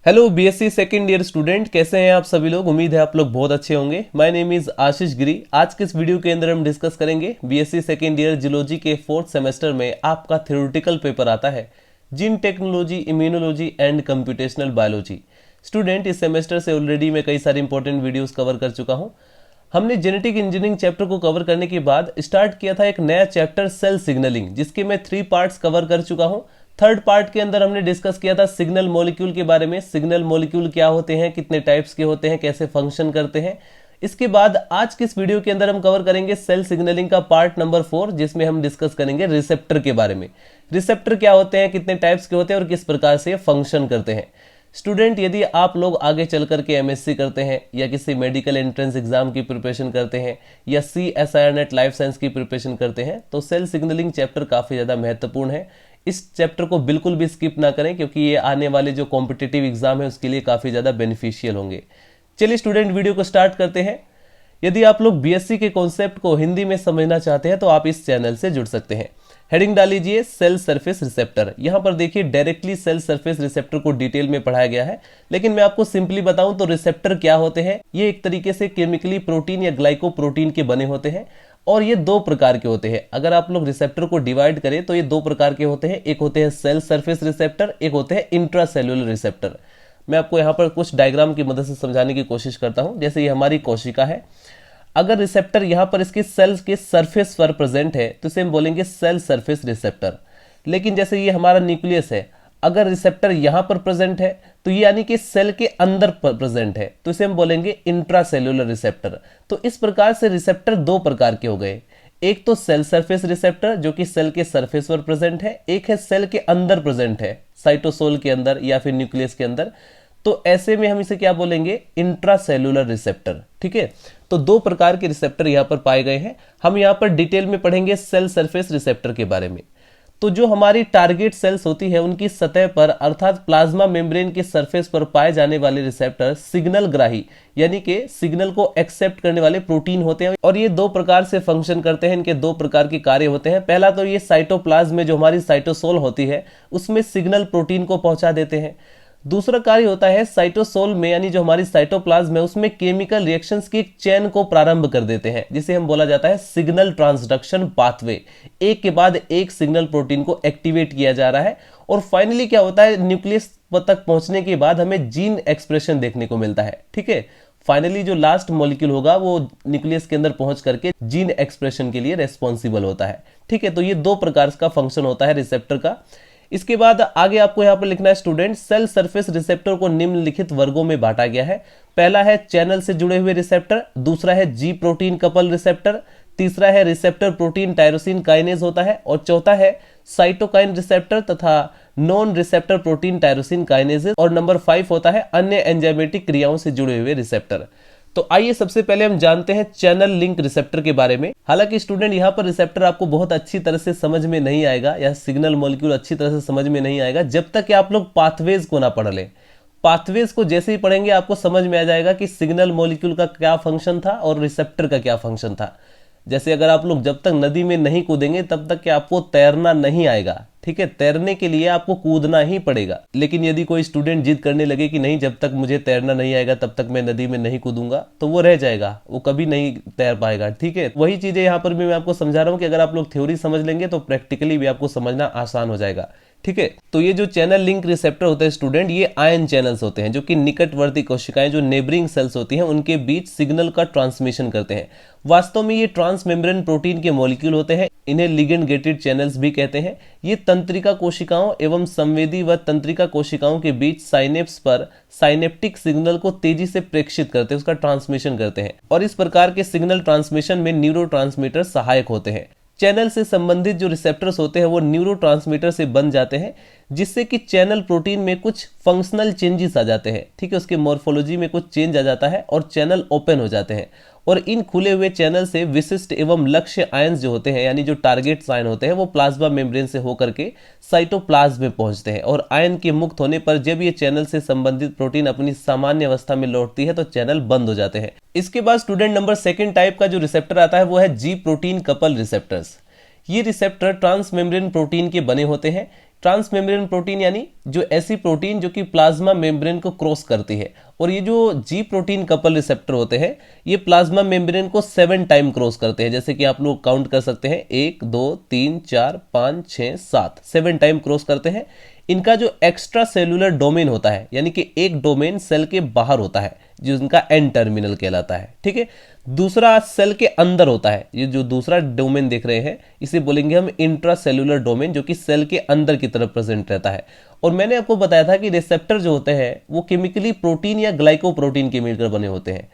Hello BSc second year student, कैसे हैं आप सभी लोग। उम्मीद है आप लोग बहुत अच्छे होंगे। माय नेम इज आशीष गिरी। आज के इस वीडियो के अंदर हम डिस्कस करेंगे बीएससी सेकेंड ईयर जियोलॉजी के 4th सेमेस्टर में आपका थ्योरेटिकल पेपर आता है gene technology, immunology and computational biology. Student, इस सेमेस्टर से ऑलरेडी मैं कई सारे इंपॉर्टेंट वीडियोस कवर कर चुका हूं। हमने जेनेटिक इंजीनियरिंग चैप्टर को कवर करने के बाद स्टार्ट किया था एक नया चैप्टर सेल सिग्नलिंग, जिसके मैं 3 पार्ट्स कवर कर चुका हूं। थर्ड पार्ट के अंदर हमने डिस्कस किया था सिग्नल मॉलिक्यूल के बारे में। सिग्नल मॉलिक्यूल क्या होते हैं, कितने टाइप्स के होते हैं, कैसे फंक्शन करते हैं। इसके बाद आज के इस वीडियो के अंदर हम कवर करेंगे सेल सिग्नलिंग का पार्ट नंबर 4, जिसमें हम डिस्कस करेंगे रिसेप्टर के बारे में। रिसेप्टर क्या होते हैं, कितने टाइप्स के होते हैं और किस प्रकार से फंक्शन करते हैं। स्टूडेंट, यदि आप लोग आगे चल करके एमएससी करते हैं या किसी मेडिकल एंट्रेंस एग्जाम की प्रिपरेशन करते हैं या CSIR नेट लाइफ साइंस की प्रिपरेशन करते हैं तो सेल सिग्नलिंग चैप्टर काफ़ी ज़्यादा महत्वपूर्ण है। इस चैप्टर को बिल्कुल भी स्किप ना करें, क्योंकि ये आने वाले जो कॉम्पिटिटिव एग्जाम है उसके लिए काफ़ी ज़्यादा बेनिफिशियल होंगे। चलिए स्टूडेंट, वीडियो को स्टार्ट करते हैं। यदि आप लोग बीएससी के कॉन्सेप्ट को हिंदी में समझना चाहते हैं तो आप इस चैनल से जुड़ सकते हैं। हेडिंग डाल लीजिए सेल सरफेस रिसेप्टर। यहां पर देखिए डायरेक्टली सेल सरफेस रिसेप्टर को डिटेल में पढ़ाया गया है, लेकिन मैं आपको सिंपली बताऊं तो रिसेप्टर क्या होते हैं। ये एक तरीके से केमिकली प्रोटीन या ग्लाइकोप्रोटीन के बने होते हैं और ये 2 प्रकार के होते हैं। अगर आप लोग रिसेप्टर को डिवाइड करें तो ये 2 प्रकार के होते हैं। एक होते हैं सेल सरफेस रिसेप्टर, एक होते हैं इंट्रासेल्युलर रिसेप्टर। मैं आपको यहाँ पर कुछ डायग्राम की मदद से समझाने की कोशिश करता हूँ। जैसे ये हमारी कोशिका है, अगर रिसेप्टर यहाँ पर इसके सेल्स के सरफेस पर प्रेजेंट है तो इसे हम बोलेंगे सेल सरफेस रिसेप्टर। लेकिन जैसे ये हमारा न्यूक्लियस है, अगर रिसेप्टर यहाँ पर प्रेजेंट है तो ये यानी कि सेल के अंदर प्रेजेंट है तो इसे हम बोलेंगे इंट्रासेल्युलर रिसेप्टर। तो इस प्रकार से रिसेप्टर 2 प्रकार के हो गए। एक तो सेल सरफेस रिसेप्टर जो कि सेल के सरफेस पर प्रेजेंट है, एक है सेल के अंदर प्रेजेंट है, साइटोसोल के अंदर या फिर न्यूक्लियस के अंदर। तो ऐसे में हम इसे क्या बोलेंगे, इंट्रासेल्युलर रिसेप्टर। ठीक है, तो 2 प्रकार के रिसेप्टर यहाँ पर पाए गए हैं। हम यहाँ पर डिटेल में पढ़ेंगे सेल सरफेस रिसेप्टर के बारे में। तो जो हमारी टारगेट सेल्स होती है उनकी सतह पर अर्थात प्लाज्मा मेम्ब्रेन के सरफेस पर पाए जाने वाले रिसेप्टर सिग्नल ग्राही यानी कि सिग्नल को एक्सेप्ट करने वाले प्रोटीन होते हैं और ये 2 प्रकार से फंक्शन करते हैं। इनके 2 प्रकार के कार्य होते हैं। पहला तो ये साइटोप्लाज्म में जो हमारी साइटोसोल होती है उसमें सिग्नल प्रोटीन को पहुंचा देते हैं। दूसरा कार्य होता है साइटोसोल में यानी जो हमारी साइटोप्लाज्म है उसमें केमिकल रिएक्शंस की एक चेन को प्रारंभ कर देते हैं, जिसे हम बोला जाता है सिग्नल ट्रांसडक्शन पाथवे। एक के बाद एक सिग्नल प्रोटीन को एक्टिवेट किया जा रहा है और फाइनली क्या होता है, न्यूक्लियस तक पहुंचने के बाद हमें जीन एक्सप्रेशन देखने को मिलता है। ठीक है, फाइनली जो लास्ट मॉलिक्यूल होगा वो न्यूक्लियस के अंदर पहुंच करके जीन एक्सप्रेशन के लिए रेस्पॉन्सिबल होता है। ठीक है, तो ये 2 प्रकार का फंक्शन होता है रिसेप्टर का। इसके बाद आगे आपको यहाँ पर लिखना है स्टूडेंट, सेल सरफेस रिसेप्टर को निम्नलिखित वर्गों में बांटा गया है। पहला है चैनल से जुड़े हुए रिसेप्टर, दूसरा है जी प्रोटीन कपल रिसेप्टर, तीसरा है रिसेप्टर प्रोटीन टायरोसिन काइनेज होता है और चौथा है साइटोकाइन रिसेप्टर तथा non receptor protein tyrosine kinase और नंबर 5 होता है अन्य एंजाइमेटिक क्रियाओं से जुड़े हुए रिसेप्टर। तो आइए सबसे पहले हम जानते हैं चैनल लिंक रिसेप्टर के बारे में। हालांकि स्टूडेंट यहाँ पर रिसेप्टर आपको बहुत अच्छी तरह से समझ में नहीं आएगा या सिग्नल मॉलिक्यूल अच्छी तरह से समझ में नहीं आएगा जब तक कि आप लोग पाथवेज को ना पढ़ लें। पाथवेज को जैसे ही पढ़ेंगे आपको समझ में आ जाएगा कि सिग्नल मॉलिक्यूल का क्या फंक्शन था और रिसेप्टर का क्या फंक्शन था। जैसे अगर आप लोग जब तक नदी में नहीं कूदेंगे तब तक कि आपको तैरना नहीं आएगा। ठीक है, तैरने के लिए आपको कूदना ही पड़ेगा। लेकिन यदि कोई स्टूडेंट जिद करने लगे कि नहीं, जब तक मुझे तैरना नहीं आएगा तब तक मैं नदी में नहीं कूदूंगा, तो वो रह जाएगा, वो कभी नहीं तैर पाएगा। ठीक है, वही चीजें यहाँ पर भी मैं आपको समझा रहा हूँ कि अगर आप लोग थ्योरी समझ लेंगे तो प्रैक्टिकली भी आपको समझना आसान हो जाएगा। ठीक है, तो ये जो चैनल लिंक रिसेप्टर होते हैं स्टूडेंट, ये आयन चैनल्स होते हैं जो कि निकटवर्ती कोशिकाएं जो नेबरिंग सेल्स होती हैं उनके बीच सिग्नल का ट्रांसमिशन करते हैं। वास्तव में ये ट्रांस मेम्ब्रेन प्रोटीन के मॉलिक्यूल होते हैं। इन्हें लिगेंड गेटेड चैनल्स भी कहते हैं। ये तंत्रिका कोशिकाओं एवं संवेदी व तंत्रिका कोशिकाओं के बीच साइनेप्स पर साइनेप्टिक सिग्नल को तेजी से प्रेषित करते हैं, उसका ट्रांसमिशन करते हैं और इस प्रकार के सिग्नल ट्रांसमिशन में न्यूरोट्रांसमीटर सहायक होते हैं। चैनल से संबंधित जो रिसेप्टर्स होते हैं वो न्यूरोट्रांसमीटर से बन जाते हैं, जिससे कि चैनल प्रोटीन में कुछ फंक्शनल चेंजेस आ जाते हैं। ठीक है, उसके मॉर्फोलॉजी में कुछ चेंज आ जाता है और चैनल ओपन हो जाते हैं और इन खुले हुए चैनल से विशिष्ट एवं लक्ष्य आयंस जो होते हैं यानी जो टारगेट आयन होते हैं वो प्लाज्मा मेम्ब्रेन से होकर के साइटोप्लाज्म में पहुंचते हैं और आयन के मुक्त होने पर जब ये चैनल से संबंधित प्रोटीन अपनी सामान्य अवस्था में लौटती है तो चैनल बंद हो जाते हैं। इसके बाद स्टूडेंट नंबर 2 टाइप का जो रिसेप्टर आता है वो है जी प्रोटीन कपल रिसेप्टर्स। ये रिसेप्टर ट्रांस मेम्ब्रेन प्रोटीन के बने होते हैं। ट्रांस मेम्ब्रेन प्रोटीन यानी जो ऐसी प्रोटीन जो कि प्लाज्मा मेम्ब्रेन को क्रॉस करती है। और ये जो जी प्रोटीन कपल रिसेप्टर होते हैं ये प्लाज्मा मेम्ब्रेन को 7 टाइम क्रॉस करते हैं। जैसे कि आप लोग काउंट कर सकते हैं 1 2 3 4 5 6 7 7 टाइम क्रॉस करते हैं। इनका जो एक्स्ट्रा सेलुलर डोमेन होता है यानी कि एक डोमेन सेल के बाहर होता है जो इनका एन टर्मिनल कहलाता है। ठीक है, दूसरा सेल के अंदर होता है। ये जो दूसरा डोमेन देख रहे हैं इसे बोलेंगे हम इंट्रा सेलुलर डोमेन, जो कि सेल के अंदर की तरफ प्रेजेंट रहता है। और मैंने आपको बताया था कि रिसेप्टर जो होते हैं वो केमिकली प्रोटीन या ग्लाइकोप्रोटीन के मिलकर बने होते हैं।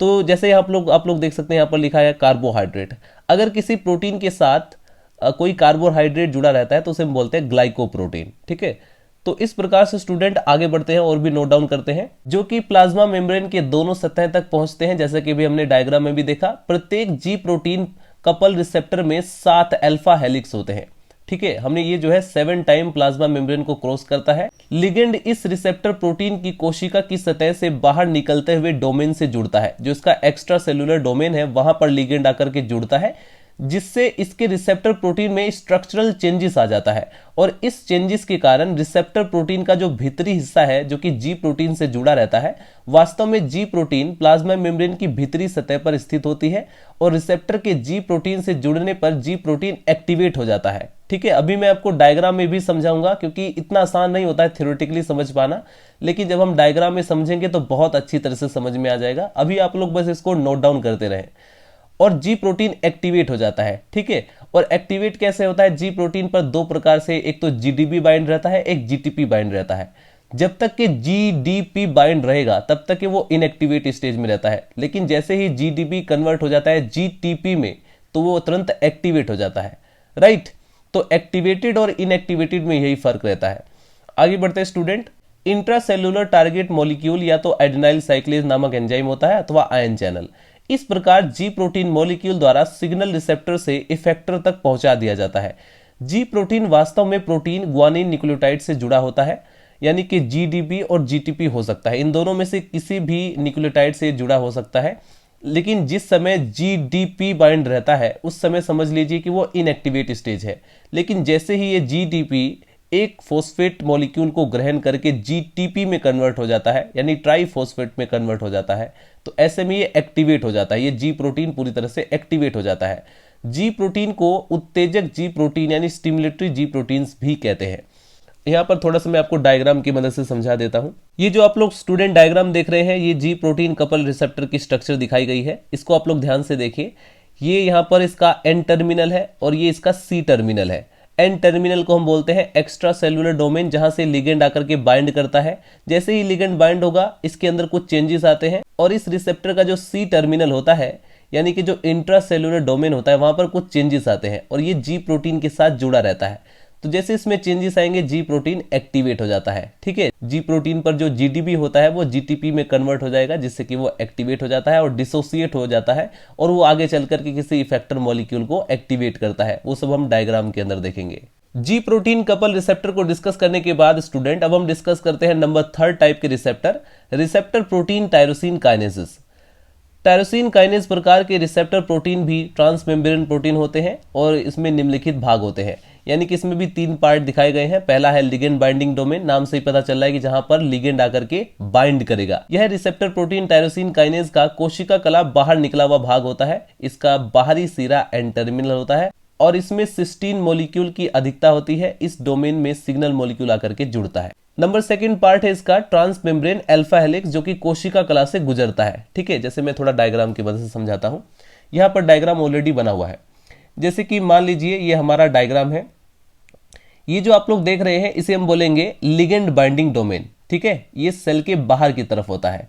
तो जैसे आप लोग देख सकते हैं यहाँ पर लिखा है कार्बोहाइड्रेट। अगर किसी प्रोटीन के साथ कोई कार्बोहाइड्रेट जुड़ा रहता है तो उसे हम बोलते हैं ग्लाइकोप्रोटीन। ठीक है, तो इस प्रकार से स्टूडेंट आगे बढ़ते हैं और भी नोट डाउन करते हैं जो कि प्लाज्मा मेम्ब्रेन के दोनों सतह तक पहुंचते हैं। जैसे कि भी हमने डायग्राम में भी देखा, प्रत्येक जी प्रोटीन कपल रिसेप्टर में 7 अल्फा हेलिक्स होते हैं। ठीक है, हमने ये जो है 7 टाइम प्लाज्मा मेम्ब्रेन को क्रॉस करता है। लिगेंड इस रिसेप्टर प्रोटीन की कोशिका की सतह से बाहर निकलते हुए डोमेन से जुड़ता है। जो इसका एक्स्ट्रा सेलुलर डोमेन है वहां पर लिगेंड आकर के जुड़ता है, जिससे इसके रिसेप्टर प्रोटीन में स्ट्रक्चरल चेंजेस आ जाता है। और इस चेंजेस के कारण रिसेप्टर प्रोटीन का जो भीतरी हिस्सा है जो कि जी प्रोटीन से जुड़ा रहता है, वास्तव में जी प्रोटीन प्लाज्मा मेम्ब्रेन की भीतरी सतह पर स्थित होती है और रिसेप्टर के जी प्रोटीन से जुड़ने पर जी प्रोटीन एक्टिवेट हो जाता है। ठीक है, अभी मैं आपको डायग्राम में भी समझाऊंगा क्योंकि इतना आसान नहीं होता है थ्योरेटिकली समझ पाना, लेकिन जब हम डायग्राम में समझेंगे तो बहुत अच्छी तरह से समझ में आ जाएगा। अभी आप लोग बस इसको नोट डाउन करते रहें। और जी प्रोटीन एक्टिवेट हो जाता है। ठीक है, और एक्टिवेट कैसे होता है? जी प्रोटीन पर दो प्रकार से, एक तो जीडीपी बाइंड रहता है, एक जीटीपी बाइंड रहता है। जब तक कि जीडीपी बाइंड रहेगा तब तक कि वो इनएक्टिवेट स्टेज में रहता है, लेकिन जैसे ही जीडीपी कन्वर्ट हो जाता है जीटीपी में तो वो तुरंत एक्टिवेट हो जाता है। राइट, तो एक्टिवेटेड और इनएक्टिवेटेड में यही फर्क रहता है। आगे बढ़ते हैं स्टूडेंट। इंट्रासेलुलर टारगेट मॉलिक्यूल या तो एडेनाइल साइक्लेज नामक एंजाइम होता है अथवा आयन चैनल। इस प्रकार जी प्रोटीन मॉलिक्यूल द्वारा सिग्नल रिसेप्टर से इफेक्टर तक पहुंचा दिया जाता है। जी प्रोटीन वास्तव में प्रोटीन ग्वानिन न्यूक्लियोटाइड से जुड़ा होता है, यानी कि जीडीपी और जीटीपी हो सकता है। इन दोनों में से किसी भी न्यूक्लियोटाइड से जुड़ा हो सकता है, लेकिन जिस समय जीडीपी बाइंड रहता है उस समय समझ लीजिए कि वो इनएक्टिवेट स्टेज है। लेकिन जैसे ही ये जीडीपी एक फॉस्फेट मॉलिक्यूल को ग्रहण करके जीटीपी में कन्वर्ट हो जाता है, यानी ट्राइफॉस्फेट में कन्वर्ट हो जाता है, तो ऐसे में ये एक्टिवेट हो जाता है। ये जी प्रोटीन पूरी तरह से एक्टिवेट हो जाता है। जी प्रोटीन को उत्तेजक जी प्रोटीन यानी स्टिमुलेटरी जी प्रोटीन्स भी कहते हैं। यहाँ पर थोड़ा सा मैं आपको डायग्राम की मदद से समझा देता हूँ। ये जो आप लोग स्टूडेंट डायग्राम देख रहे हैं, ये जी प्रोटीन कपल रिसेप्टर की स्ट्रक्चर दिखाई गई है। इसको आप लोग ध्यान से देखिए। ये यहाँ पर इसका एन टर्मिनल है और ये इसका सी टर्मिनल है। एन टर्मिनल को हम बोलते हैं एक्स्ट्रा सेलुलर डोमेन, जहां से लिगेंड आकर के बाइंड करता है। जैसे ही लिगेंड बाइंड होगा इसके अंदर कुछ चेंजेस आते हैं और इस रिसेप्टर का जो सी टर्मिनल होता है यानी कि जो इंट्रा सेलुलर डोमेन होता है वहां पर कुछ चेंजेस आते हैं और ये जी प्रोटीन के साथ जुड़ा रहता है। तो जैसे इसमें चेंजेस आएंगे जी प्रोटीन एक्टिवेट हो जाता है। ठीक है, जी प्रोटीन पर जो जीडीपी होता है वो जीटीपी में कन्वर्ट हो जाएगा, जिससे कि वो एक्टिवेट हो जाता है और डिसोसिएट हो जाता है और वो आगे चल करके किसी इफेक्टर मॉलिक्यूल को एक्टिवेट करता है। वो सब हम डायग्राम के अंदर देखेंगे। जी प्रोटीन कपल रिसेप्टर को डिस्कस करने के बाद स्टूडेंट अब हम डिस्कस करते हैं नंबर 3 टाइप के receptor protein tyrosine kinesis. Tyrosine kinase प्रकार के रिसेप्टर प्रोटीन भी ट्रांसमेम्ब्रेन प्रोटीन होते हैं और इसमें निम्नलिखित भाग होते हैं, यानी कि इसमें भी 3 पार्ट दिखाए गए हैं। पहला है लिगेंड बाइंडिंग डोमेन, नाम से ही पता चल रहा है कि जहां पर लिगेंड आकर के बाइंड करेगा। यह रिसेप्टर प्रोटीन टायरोसिन काइनेज का कोशिका कला बाहर निकला हुआ भाग होता है। इसका बाहरी सिरा एन टर्मिनल होता है और इसमें सिस्टीन मॉलिक्यूल की अधिकता होती है। इस डोमेन में सिग्नल मॉलिक्यूल आकर के जुड़ता है। नंबर 2 पार्ट है इसका ट्रांसमेम्ब्रेन अल्फा हेलिक्स, जो कि कोशिका कला से गुजरता है। ठीक है, जैसे मैं थोड़ा डायग्राम की मदद से समझाता हूं। यहां पर डायग्राम ऑलरेडी बना हुआ है। जैसे कि मान लीजिए ये हमारा डायग्राम है। ये जो आप लोग देख रहे हैं इसे हम बोलेंगे लिगेंड बाइंडिंग डोमेन। ठीक है, ये सेल के बाहर की तरफ होता है।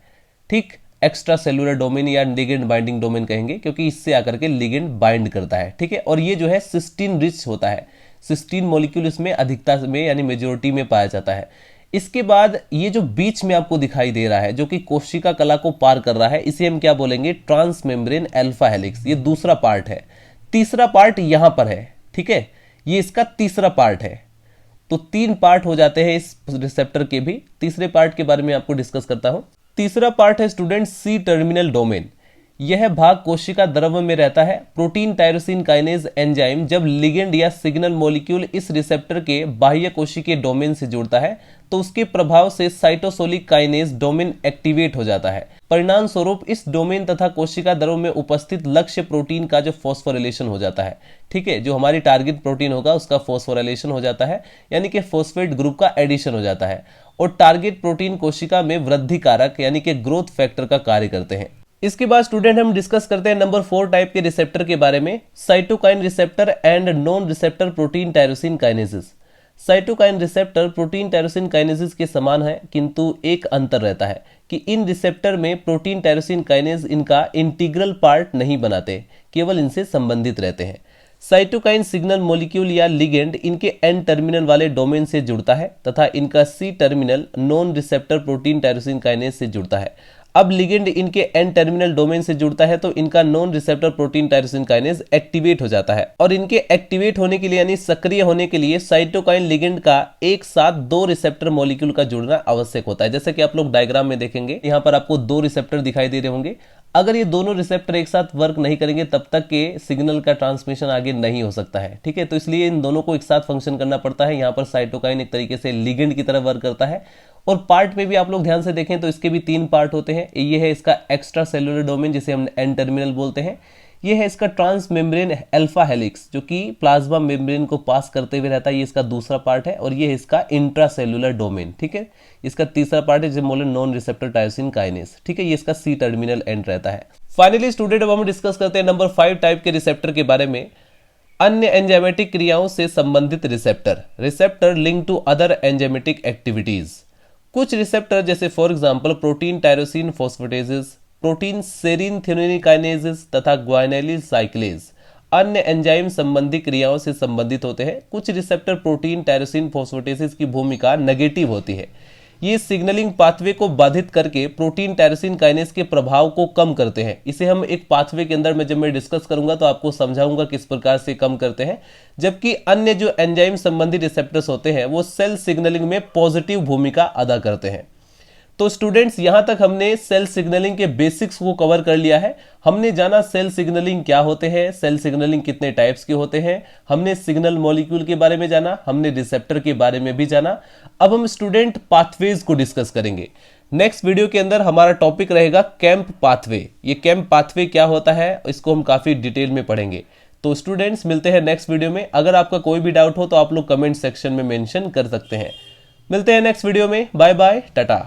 ठीक, एक्स्ट्रा सेलुलर डोमेन या लिगेंड बाइंडिंग डोमेन कहेंगे क्योंकि इससे आकर के लिगेंड बाइंड करता है। ठीक है, और ये जो है सिस्टीन रिच होता है। सिस्टीन मॉलिक्यूल इसमें अधिकता में यानी मेजोरिटी में पाया जाता है। इसके बाद ये जो बीच में आपको दिखाई दे रहा है जो कि कोशिका कला को पार कर रहा है, इसे हम क्या बोलेंगे? Transmembrane alpha helix. ये दूसरा पार्ट है। तीसरा पार्ट यहां पर है। ठीक है, ये इसका तीसरा पार्ट है। तो 3 पार्ट हो जाते हैं इस रिसेप्टर के भी। तीसरे पार्ट के बारे में आपको डिस्कस करता हूं। तीसरा पार्ट है स्टूडेंट सी टर्मिनल डोमेन। यह भाग कोशिका द्रव्य में रहता है। प्रोटीन टायरोसिन काइनेज एंजाइम जब लिगेंड या सिग्नल मॉलिक्यूल इस रिसेप्टर के बाह्य कोशिकीय डोमेन से जुड़ता है तो उसके प्रभाव से साइटोसोलिक काइनेज डोमेन एक्टिवेट हो जाता है। परिणाम स्वरूप इस डोमेन तथा कोशिका द्रव्य में उपस्थित लक्ष्य प्रोटीन का जो फॉस्फोरिलेशन हो जाता है, ठीक है, जो हमारी टारगेट प्रोटीन होगा उसका फॉस्फोरिलेशन हो जाता है, यानी कि फॉस्फेट ग्रुप का एडिशन हो जाता है और टारगेट प्रोटीन कोशिका में वृद्धि कारक यानी कि ग्रोथ फैक्टर का कार्य करते हैं। इसके बाद स्टूडेंट हम डिस्कस करते हैं नंबर 4 टाइप के रिसेप्टर के बारे में, cytokine receptor and non receptor protein tyrosine kinases. Cytokine receptor protein tyrosine kinases के समान है, किंतु एक अंतर रहता है कि इन रिसेप्टर में प्रोटीन टायरोसिन काइनेज इनका इंटीग्रल पार्ट नहीं बनाते, केवल इनसे संबंधित रहते हैं। साइटोकाइन सिग्नल मॉलिक्यूल या लिगेंड इनके एन टर्मिनल वाले डोमेन से जुड़ता है तथा इनका C terminal non receptor protein tyrosine kinase से जुड़ता है। अब लिगेंड इनके एन टर्मिनल डोमेन से जुड़ता है तो इनका non receptor protein tyrosine kinase activate हो जाता है और इनके एक्टिवेट होने के लिए यानी सक्रिय होने के लिए साइटोकाइन लिगेंड का एक साथ 2 रिसेप्टर मॉलिक्यूल का जुड़ना आवश्यक होता है। जैसे कि आप लोग डायग्राम में देखेंगे, यहाँ पर आपको 2 रिसेप्टर दिखाई दे रहे होंगे। अगर ये दोनों रिसेप्टर एक साथ वर्क नहीं करेंगे तब तक के सिग्नल का ट्रांसमिशन आगे नहीं हो सकता है, ठीक है। तो इसलिए इन दोनों को एक साथ फंक्शन करना पड़ता है। यहाँ पर साइटोकाइन एक तरीके से लिगेंड की तरह वर्क करता है और पार्ट में भी आप लोग ध्यान से देखें तो इसके भी 3 पार्ट होते हैं। ये है इसका एक्स्ट्रा सेलुलर डोमेन जिसे हम एन टर्मिनल बोलते हैं। ये है इसका ट्रांस मेम्ब्रेन अल्फा हेलिक्स जो कि प्लाज्मा मेम्ब्रेन को पास करते हुए रहता है, ये इसका दूसरा पार्ट है। और ये है इसका इंट्रा सेलुलर डोमेन, ठीक है। इसका तीसरा पार्ट है जिसे बोले नॉन रिसेप्टर टायरोसिन काइनेज, ठीक है। ये इसका सी टर्मिनल एंड रहता है। फाइनली स्टूडेंट अब हम डिस्कस करते हैं नंबर 5 टाइप के रिसेप्टर के बारे में, अन्य एंजाइमेटिक क्रियाओं से संबंधित receptor link to other enzymatic activities. कुछ रिसेप्टर जैसे for example protein tyrosine phosphatases, protein serine threonine kinases तथा ग्वानिलीन साइक्लेज अन्य एंजाइम संबंधी क्रियाओं से संबंधित होते हैं। कुछ रिसेप्टर प्रोटीन टायरोसिन फॉस्फेटेजेस की भूमिका नेगेटिव होती है। ये सिग्नलिंग पाथवे को बाधित करके प्रोटीन टायरोसिन काइनेज के प्रभाव को कम करते हैं। इसे हम एक पाथवे के अंदर में जब मैं डिस्कस करूंगा तो आपको समझाऊंगा किस प्रकार से कम करते हैं। जबकि अन्य जो एंजाइम संबंधी रिसेप्टर्स होते हैं वो सेल सिग्नलिंग में पॉजिटिव भूमिका अदा करते हैं। तो स्टूडेंट्स यहां तक हमने सेल सिग्नलिंग के बेसिक्स को कवर कर लिया है। हमने जाना सेल सिग्नलिंग क्या होते हैं, सेल सिग्नलिंग कितने टाइप्स के होते हैं, हमने सिग्नल मॉलिक्यूल के बारे में जाना, हमने रिसेप्टर के बारे में भी जाना। अब हम स्टूडेंट पाथवेज को डिस्कस करेंगे। नेक्स्ट वीडियो के अंदर हमारा टॉपिक रहेगा कैंप पाथवे। ये कैंप पाथवे क्या होता है इसको हम काफी डिटेल में पढ़ेंगे। तो स्टूडेंट्स मिलते हैं नेक्स्ट वीडियो में। अगर आपका कोई भी डाउट हो तो आप लोग कमेंट सेक्शन में मेंशन कर सकते हैं। मिलते हैं नेक्स्ट वीडियो में। Bye bye, Tata.